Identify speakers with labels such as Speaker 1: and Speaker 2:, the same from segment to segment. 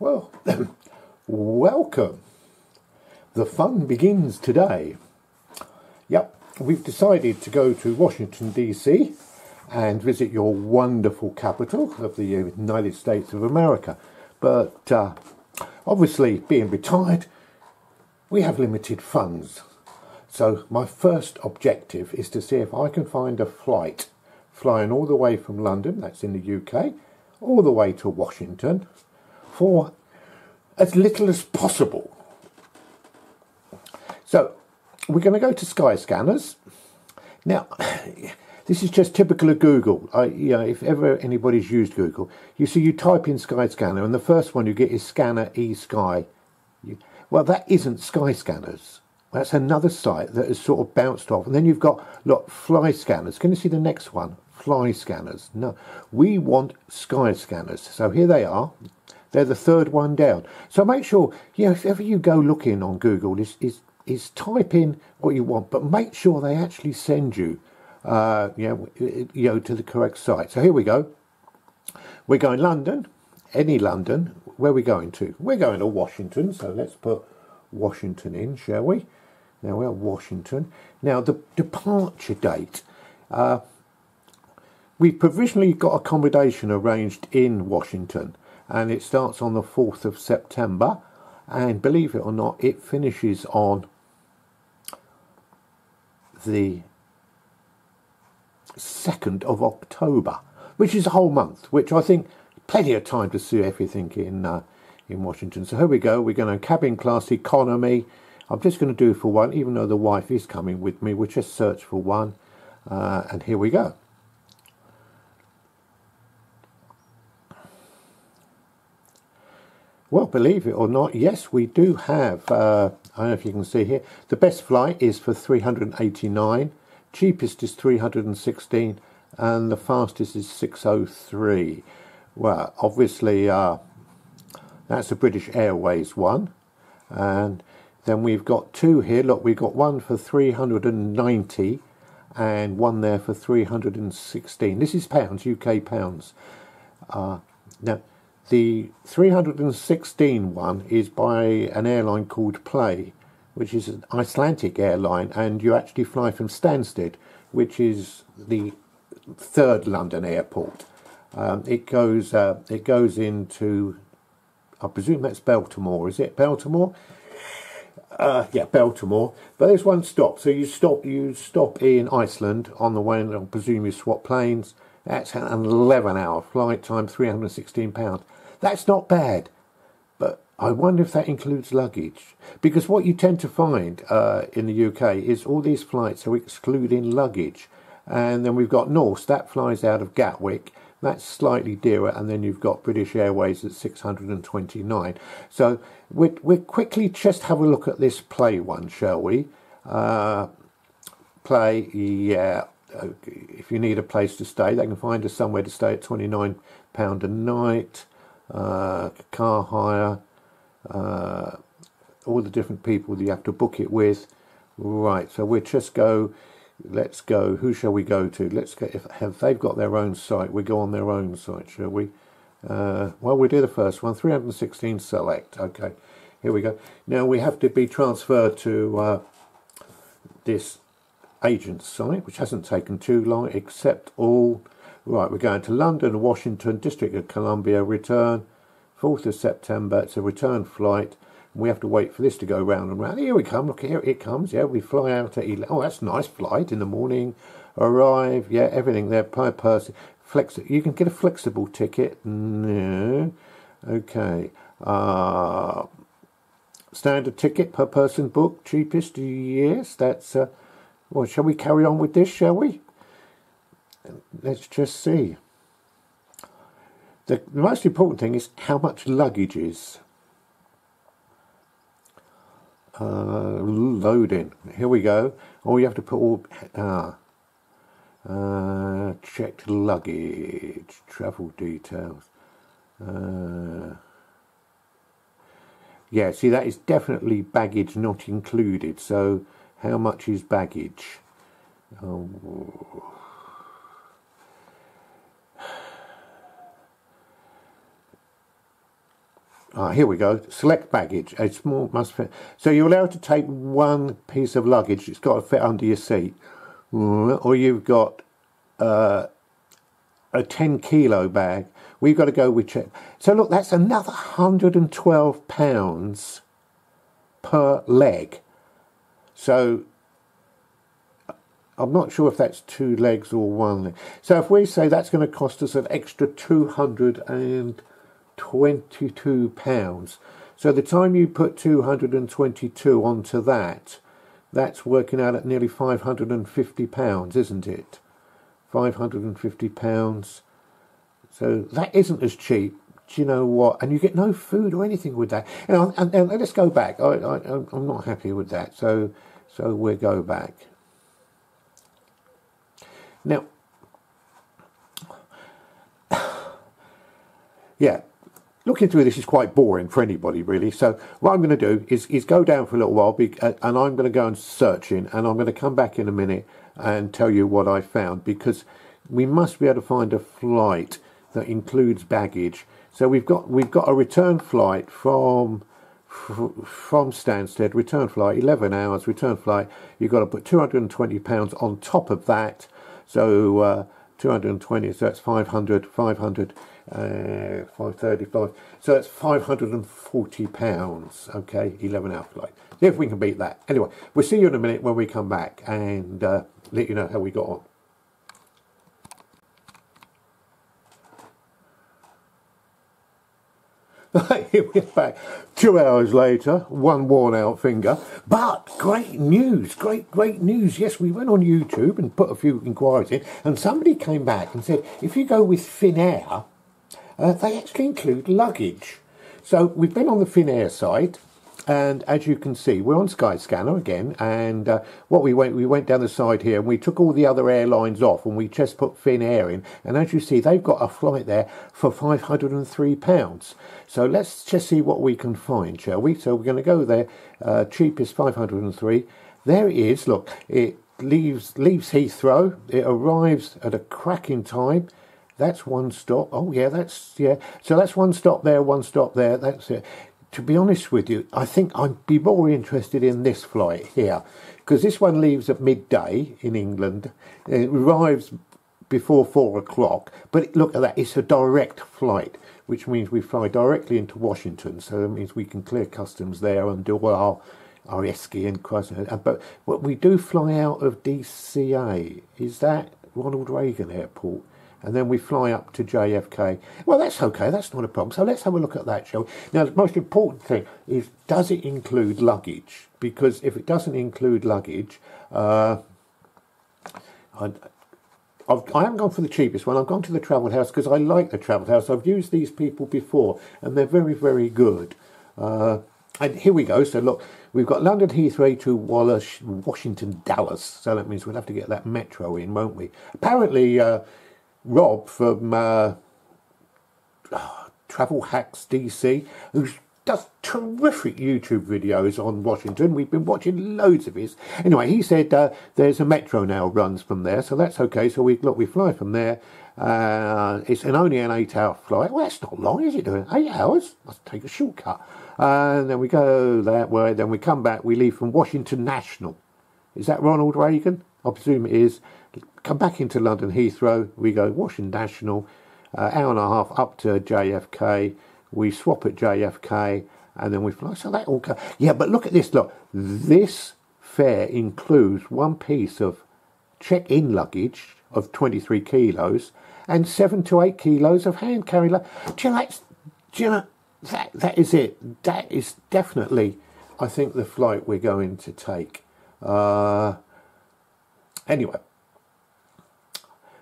Speaker 1: Well, welcome. The fun begins today. Yep, we've decided to go to Washington DC and visit your wonderful capital of the United States of America. But obviously, being retired, we have limited funds. So my first objective is to see if I can find a flight flying all the way from London, that's in the UK, all the way to Washington for as little as possible. So we're going to go to Skyscanners. Now, this is just typical of Google. If ever anybody's used Google, you see you type in Skyscanner and the first one you get is Scanner eSky. Well, that isn't Skyscanners. That's another site that has sort of bounced off. And then you've got, look, Fly Scanners. Can you see the next one? Fly Scanners. No, we want Skyscanners. So here they are. They're the third one down. So make sure, if ever you go looking on Google, is type in what you want, but make sure they actually send you, to the correct site. So here we go. We're going London, any London. Where are we going to? We're going to Washington. So let's put Washington in, shall we? Now we're Washington. Now the departure date. We've provisionally got accommodation arranged in Washington, and it starts on the 4th of September, and believe it or not, it finishes on the 2nd of October, which is a whole month, which I think plenty of time to see everything in Washington. So here we go. We're going to cabin class economy. I'm just going to do for one, even though the wife is coming with me. We'll just search for one, and here we go. Well, believe it or not, yes, we do have, I don't know if you can see here, the best flight is for 389, cheapest is 316, and the fastest is 603. Well, obviously, that's a British Airways one. And then we've got two here. Look, we've got one for 390 and one there for 316. This is pounds, UK pounds. Now, the 316 one is by an airline called Play, which is an Icelandic airline, and you actually fly from Stansted, which is the third London airport. It goes into, I presume that's Baltimore. Is it Baltimore? Yeah, Baltimore. But there's one stop. So you stop in Iceland on the way, and I presume you swap planes. That's an 11-hour flight time, £316. That's not bad, but I wonder if that includes luggage. Because what you tend to find in the UK is all these flights are excluding luggage. And then we've got Norse, that flies out of Gatwick. That's slightly dearer, and then you've got British Airways at 629. So we'll quickly just have a look at this Play one, shall we? Play, yeah. If you need a place to stay, they can find us somewhere to stay at £29 a night. Car hire, all the different people that you have to book it with. Right, so we'll just go. Let's go. Who shall we go to? Let's go. If they've got their own site, we go on their own site, shall we? Well, we'll do the first one. 316 select. Okay, here we go. Now we have to be transferred to this agent's site, which hasn't taken too long. Accept all. Right, we're going to London, Washington, District of Columbia, return, 4th of September. It's a return flight. We have to wait for this to go round and round. Here we come. Look, here it comes. Yeah, we fly out at 11. Oh, that's a nice flight in the morning. Arrive. Yeah, everything there per person. You can get a flexible ticket. No. Okay. Standard ticket per person booked. Cheapest. Yes, that's... well, shall we carry on with this, shall we? Let's just see. The most important thing is how much luggage is. Loading. Here we go. Oh, you have to put all... checked luggage. Travel details. Yeah, see, that is definitely baggage not included. So, how much is baggage? Oh... Here we go. Select baggage. A small must fit. So you're allowed to take one piece of luggage. It's got to fit under your seat. Or you've got a 10-kilo bag. We've got to go with check. So look, that's another £112 per leg. So I'm not sure if that's 2 legs or 1 leg. So if we say that's going to cost us an extra £222. So the time you put 222 onto that, that's working out at nearly £550, isn't it? £550. So that isn't as cheap. Do you know what? And you get no food or anything with that. You know, and let's go back. I'm not happy with that. So we'll go back. Now, yeah, looking through this is quite boring for anybody, really. So what I'm going to do is go down for a little while, and I'm going to go and search in, and I'm going to come back in a minute and tell you what I found, because we must be able to find a flight that includes baggage. So we've got a return flight from Stansted, return flight, 11 hours, return flight. You've got to put £220 on top of that. So 220, so that's 500, 535. So that's £540, okay, 11-hour flight. See if we can beat that. Anyway, we'll see you in a minute when we come back and let you know how we got on. Here we're back 2 hours later, one worn out finger, but great news, great news. Yes, we went on YouTube and put a few inquiries in, and somebody came back and said if you go with Finnair, they actually include luggage. So we've been on the Finnair site, and as you can see, we're on Skyscanner again, and we went down the side here and we took all the other airlines off and we just put Finnair in, and as you see, they've got a flight there for £503. So let's just see what we can find, shall we? So we're going to go there, cheapest 503. There it is, look, it leaves Heathrow, it arrives at a cracking time. That's one stop. Oh yeah, so that's one stop there, that's it. To be honest with you, I think I'd be more interested in this flight here, because this one leaves at midday in England. It arrives before 4 o'clock, but look at that, it's a direct flight, which means we fly directly into Washington, so that means we can clear customs there and do all our esky and crossing. But what we do fly out of DCA, is that Ronald Reagan Airport? And then we fly up to JFK. Well, that's okay, that's not a problem. So let's have a look at that, shall we? Now, the most important thing is, does it include luggage? Because if it doesn't include luggage, I haven't gone for the cheapest one. I've gone to the Travel House because I like the Travel House. I've used these people before, and they're very, very good. And here we go. So look, we've got London Heathrow to Washington Dallas. So that means we'll have to get that metro in, won't we? Apparently, Rob from Travel Hacks DC, who does terrific YouTube videos on Washington. We've been watching loads of his. Anyway, he said there's a metro now runs from there, so that's okay. So we fly from there. It's only an 8-hour flight. Well, that's not long, is it? 8 hours? Must take a shortcut. And then we go that way. Then we come back. We leave from Washington National. Is that Ronald Reagan? I presume it is. Come back into London Heathrow, we go Washington National, hour and a half up to JFK, we swap at JFK, and then we fly. So that all comes. Yeah, but look at this, look. This fare includes one piece of check-in luggage of 23 kilos and 7 to 8 kilos of hand carry luggage. Do you know, that is it. That is definitely, I think, the flight we're going to take. Anyway,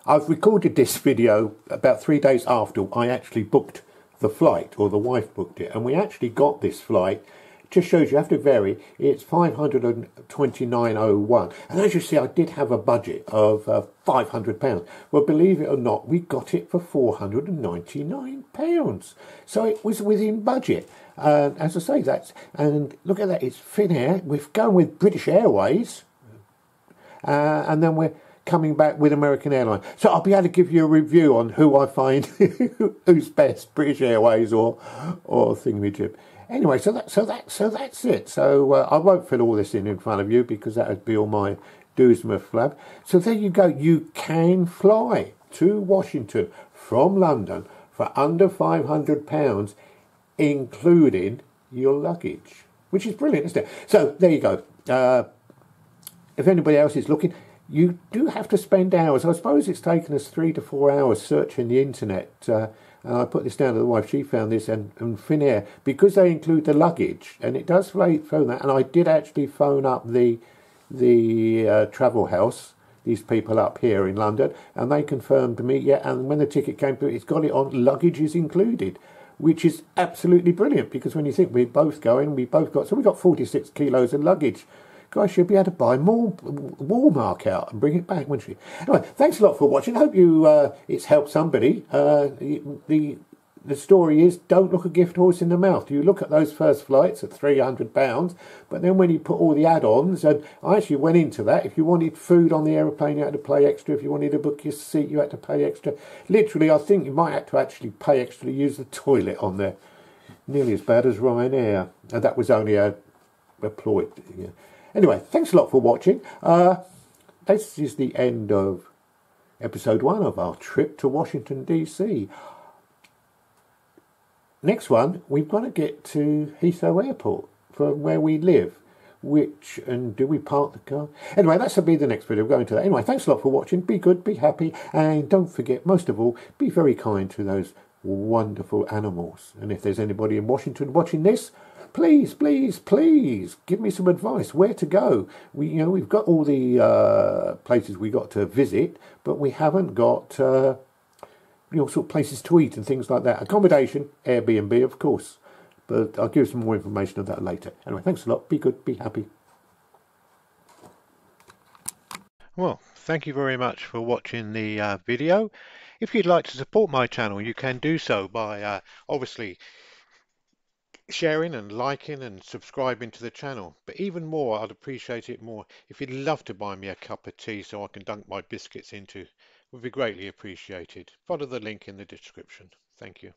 Speaker 1: I've recorded this video about 3 days after I actually booked the flight, or the wife booked it, and we actually got this flight. It just shows you have to vary. It's £529.01, and as you see, I did have a budget of £500. Well, believe it or not, we got it for £499, so it was within budget. As I say, and look at that, it's Finnair. We're going with British Airways, and then we're coming back with American Airlines. So I'll be able to give you a review on who I find who's best, British Airways or thingamajig. Anyway, so that's it. So I won't fill all this in front of you because that would be all my doosma flab. So there you go. You can fly to Washington from London for under £500, including your luggage, which is brilliant, isn't it? So there you go. If anybody else is looking, you do have to spend hours. I suppose it's taken us 3 to 4 hours searching the internet. And I put this down to the wife. She found this, and Finnair, because they include the luggage, and it does phone that. And I did actually phone up the travel house, these people up here in London, and they confirmed to me, yeah, and when the ticket came through, it's got it on luggage is included, which is absolutely brilliant, because when you think we're both going, we got 46 kilos of luggage. Guys, she'll be able to buy more Walmart out and bring it back, won't she? Anyway, thanks a lot for watching. Hope you it's helped somebody. The story is, don't look a gift horse in the mouth. You look at those first flights at £300, but then when you put all the add-ons, and I actually went into that, if you wanted food on the aeroplane, you had to pay extra. If you wanted to book your seat, you had to pay extra. Literally, I think you might have to actually pay extra to use the toilet on there. Nearly as bad as Ryanair. And that was only a ploy. Yeah. Anyway, thanks a lot for watching. This is the end of episode 1 of our trip to Washington DC. Next one, we've got to get to Heathrow Airport from where we live. And do we park the car? Anyway, that'll be the next video. We're going to that. Anyway, thanks a lot for watching. Be good, be happy, and don't forget, most of all, be very kind to those wonderful animals. And if there's anybody in Washington watching this, please, please, please give me some advice where to go. We've got all the places we got to visit, but we haven't got sort of places to eat and things like that. Accommodation, Airbnb, of course, but I'll give some more information on that later. Anyway, thanks a lot. Be good, be happy. Well, thank you very much for watching the video. If you'd like to support my channel, you can do so by obviously sharing and liking and subscribing to the channel. But even more, I'd appreciate it more if you'd love to buy me a cup of tea so I can dunk my biscuits into. Would be greatly appreciated. Follow the link in the description. Thank you.